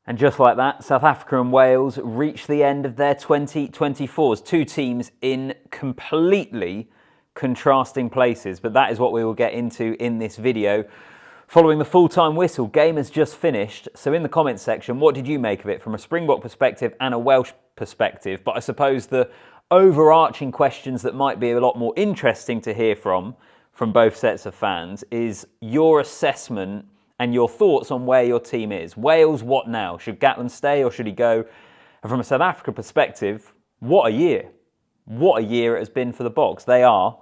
And just like that, South Africa and Wales reached the end of their 2024s. Two teams in completely contrasting places, but that is what we will get into in this video. Following the full-time whistle, game has just finished. So in the comments section, what did you make of it from a Springbok perspective and a Welsh perspective? But I suppose the overarching questions that might be a lot more interesting to hear from both sets of fans is your assessment and your thoughts on where your team is. Wales, what now? Should Gatland stay or should he go? And from a South Africa perspective, what a year. What a year it has been for the Boks. They are,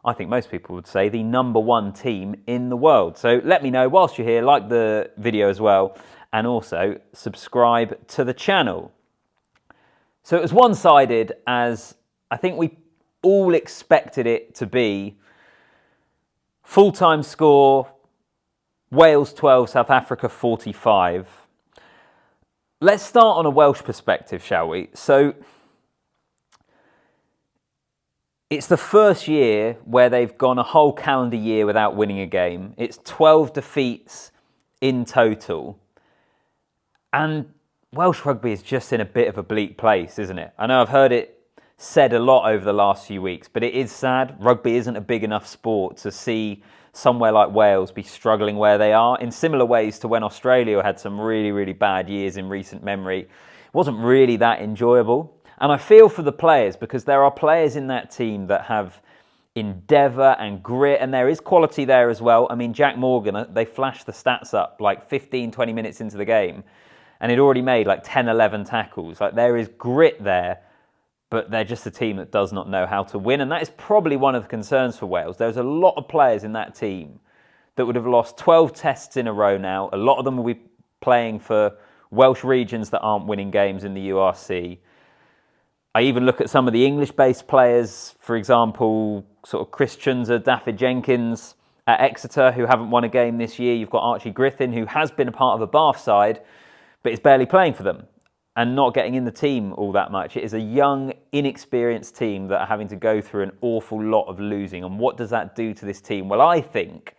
I think most people would say, the #1 team in the world. So let me know whilst you're here, like the video as well, and also subscribe to the channel. So it was one-sided, as I think we all expected it to be. Full-time score, Wales 12, South Africa 45. Let's start on a Welsh perspective, shall we? So it's the first year where they've gone a whole calendar year without winning a game. It's 12 defeats in total. And Welsh rugby is just in a bit of a bleak place, isn't it? I know I've heard it said a lot over the last few weeks, but it is sad. Rugby isn't a big enough sport to see somewhere like Wales be struggling where they are, in similar ways to when Australia had some really, really bad years in recent memory. It wasn't really that enjoyable. And I feel for the players, because there are players in that team that have endeavour and grit, and there is quality there as well. I mean, Jack Morgan, they flashed the stats up like 15, 20 minutes into the game, and he'd already made like 10, 11 tackles. Like, there is grit there, but they're just a team that does not know how to win. And that is probably one of the concerns for Wales. There's a lot of players in that team that would have lost 12 tests in a row now. A lot of them will be playing for Welsh regions that aren't winning games in the URC. I even look at some of the English-based players, for example, sort of Chris Chunza, Daffyd Jenkins at Exeter, who haven't won a game this year. You've got Archie Griffin, who has been a part of a Bath side, but is barely playing for them and not getting in the team all that much. It is a young, inexperienced team that are having to go through an awful lot of losing. And what does that do to this team? Well, I think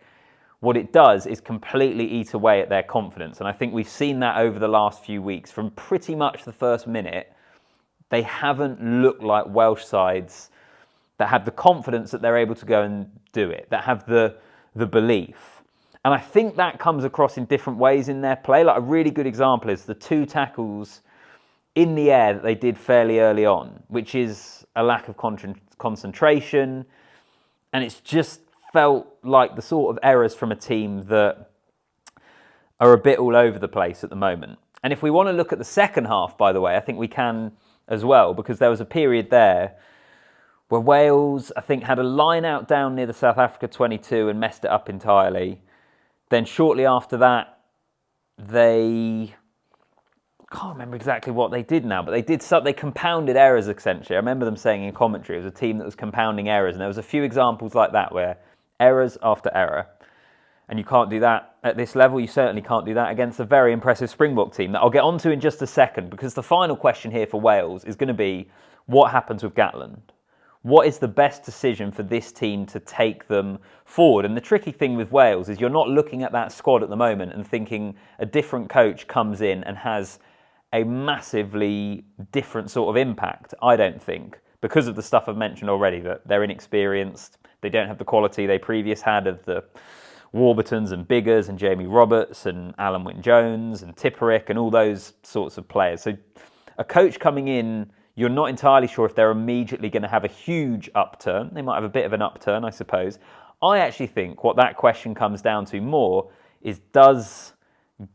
what it does is completely eat away at their confidence. And I think we've seen that over the last few weeks. From pretty much the first minute, they haven't looked like Welsh sides that have the confidence that they're able to go and do it, that have the belief. And I think that comes across in different ways in their play. Like, a really good example is the 2 tackles in the air that they did fairly early on, which is a lack of concentration. And it's just felt like the sort of errors from a team that are a bit all over the place at the moment. And if we want to look at the second half, by the way, I think we can as well, because there was a period there where Wales, I think, had a line out down near the South Africa 22 and messed it up entirely. Then shortly after that, I can't remember exactly what they did now, but they compounded errors, essentially. I remember them saying in commentary it was a team that was compounding errors, and there was a few examples like that where errors after error. And you can't do that at this level. You certainly can't do that against a very impressive Springbok team that I'll get onto in just a second, because the final question here for Wales is going to be, what happens with Gatland? What is the best decision for this team to take them forward? And the tricky thing with Wales is you're not looking at that squad at the moment and thinking a different coach comes in and has a massively different sort of impact, I don't think, because of the stuff I've mentioned already, that they're inexperienced, they don't have the quality they previously had of the Warburtons and Biggers and Jamie Roberts and Alan Wynne-Jones and Tipperick and all those sorts of players. So a coach coming in, you're not entirely sure if they're immediately going to have a huge upturn. They might have a bit of an upturn, I suppose. I actually think what that question comes down to more is, does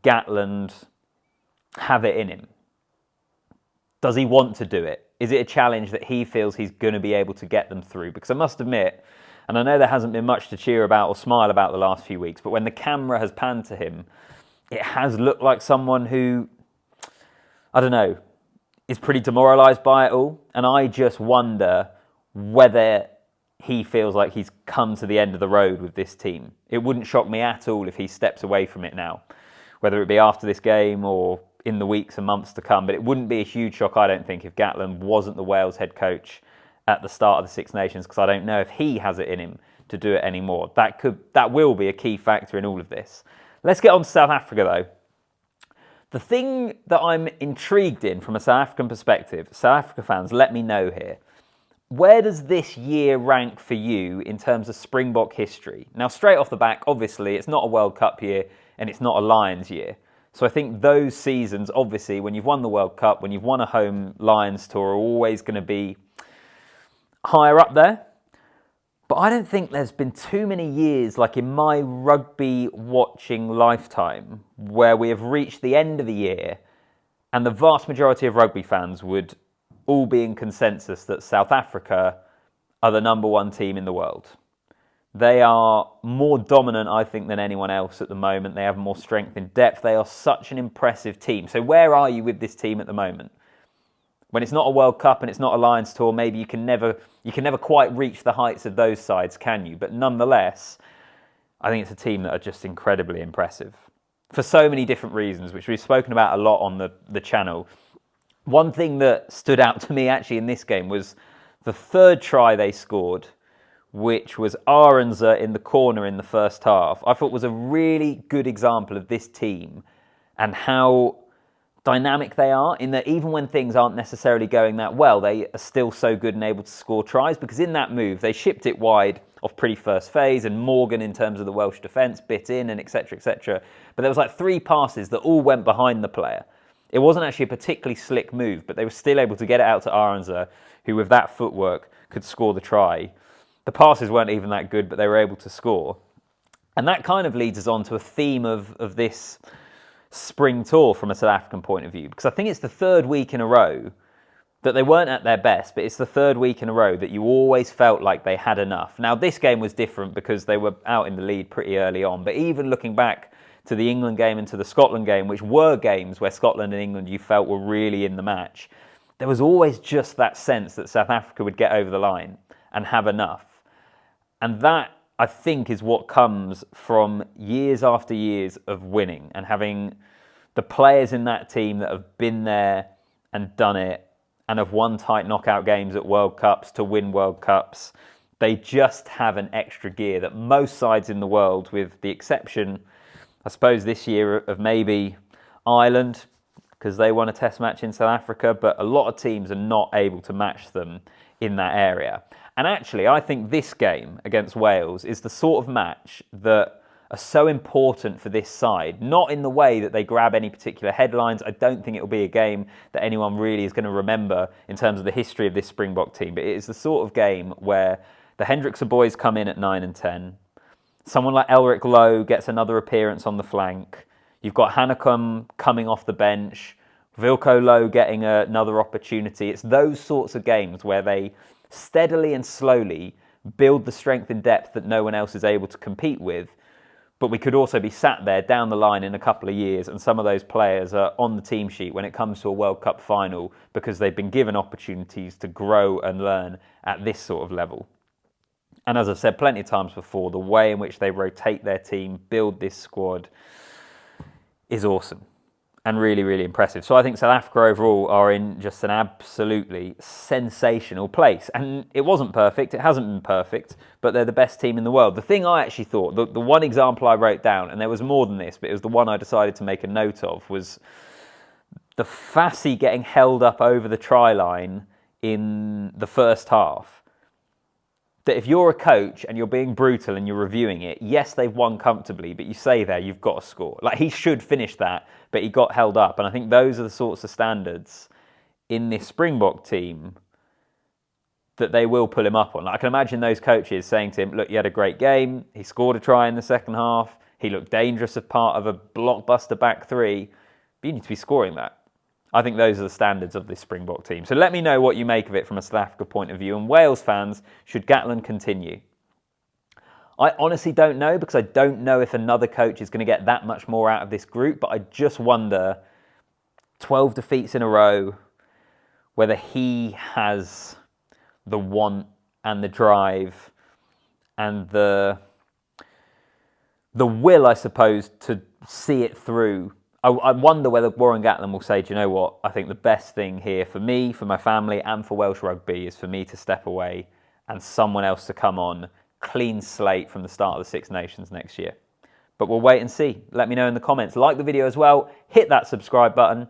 Gatland have it in him? Does he want to do it? Is it a challenge that he feels he's going to be able to get them through? Because I must admit, and I know there hasn't been much to cheer about or smile about the last few weeks, but when the camera has panned to him, it has looked like someone who, I don't know, is pretty demoralised by it all. And I just wonder whether he feels like he's come to the end of the road with this team. It wouldn't shock me at all if he steps away from it now, whether it be after this game or in the weeks and months to come. But it wouldn't be a huge shock, I don't think, if Gatland wasn't the Wales head coach at the start of the Six Nations, because I don't know if he has it in him to do it anymore. That will be a key factor in all of this. Let's get on to South Africa, though. The thing that I'm intrigued in from a South African perspective, South Africa fans, let me know here. Where does this year rank for you in terms of Springbok history? Now, straight off the back, obviously, it's not a World Cup year and it's not a Lions year. So I think those seasons, obviously, when you've won the World Cup, when you've won a home Lions tour, are always going to be higher up there. But I don't think there's been too many years, like in my rugby watching lifetime, where we have reached the end of the year and the vast majority of rugby fans would all be in consensus that South Africa are the number one team in the world. They are more dominant, I think, than anyone else at the moment. They have more strength in depth. They are such an impressive team. So where are you with this team at the moment? When it's not a World Cup and it's not a Lions tour, maybe you can never quite reach the heights of those sides, can you? But nonetheless, I think it's a team that are just incredibly impressive for so many different reasons, which we've spoken about a lot on the channel. One thing that stood out to me actually in this game was the third try they scored, which was Arendse in the corner in the first half. I thought was a really good example of this team and how dynamic they are, in that even when things aren't necessarily going that well, they are still so good and able to score tries, because in that move, they shipped it wide off pretty first phase, and Morgan, in terms of the Welsh defence, bit in and etc, etc. But there was like 3 passes that all went behind the player. It wasn't actually a particularly slick move, but they were still able to get it out to Arendse, who with that footwork could score the try. The passes weren't even that good, but they were able to score. And that kind of leads us on to a theme of this spring tour from a South African point of view, because I think it's the third week in a row that they weren't at their best, but it's the third week in a row that you always felt like they had enough. Now, this game was different because they were out in the lead pretty early on, but even looking back to the England game and to the Scotland game, which were games where Scotland and England you felt were really in the match, there was always just that sense that South Africa would get over the line and have enough. And that, I think, is what comes from years after years of winning and having the players in that team that have been there and done it and have won tight knockout games at World Cups to win World Cups. They just have an extra gear that most sides in the world, with the exception, I suppose, this year of maybe Ireland, because they won a test match in South Africa, but a lot of teams are not able to match them in that area. And actually, I think this game against Wales is the sort of match that are so important for this side, not in the way that they grab any particular headlines. I don't think it'll be a game that anyone really is going to remember in terms of the history of this Springbok team, but it is the sort of game where the Hendrickse boys come in at 9 and 10. Someone like Elric Lowe gets another appearance on the flank. You've got Hanekom coming off the bench, Wilco Lowe getting another opportunity. It's those sorts of games where they steadily and slowly build the strength and depth that no one else is able to compete with. But we could also be sat there down the line in a couple of years and some of those players are on the team sheet when it comes to a World Cup final because they've been given opportunities to grow and learn at this sort of level. And as I've said plenty of times before, the way in which they rotate their team, build this squad, is awesome and really, really impressive. So I think South Africa overall are in just an absolutely sensational place. And it wasn't perfect, it hasn't been perfect, but they're the best team in the world. The thing I actually thought, the one example I wrote down, and there was more than this, but it was the one I decided to make a note of, was the Fassi getting held up over the try line in the first half. That if you're a coach and you're being brutal and you're reviewing it, yes, they've won comfortably, but you say there, you've got to score. Like, he should finish that, but he got held up. And I think those are the sorts of standards in this Springbok team that they will pull him up on. Like, I can imagine those coaches saying to him, look, you had a great game. He scored a try in the second half. He looked dangerous as part of a blockbuster back three. But you need to be scoring that. I think those are the standards of this Springbok team. So let me know what you make of it from a South Africa point of view. And Wales fans, should Gatland continue? I honestly don't know, because I don't know if another coach is going to get that much more out of this group. But I just wonder, 12 defeats in a row, whether he has the want and the drive and the will, I suppose, to see it through. I wonder whether Warren Gatland will say, do you know what, I think the best thing here for me, for my family and for Welsh rugby is for me to step away and someone else to come on, clean slate from the start of the Six Nations next year. But we'll wait and see. Let me know in the comments. Like the video as well. Hit that subscribe button.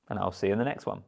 And I'll see you in the next one.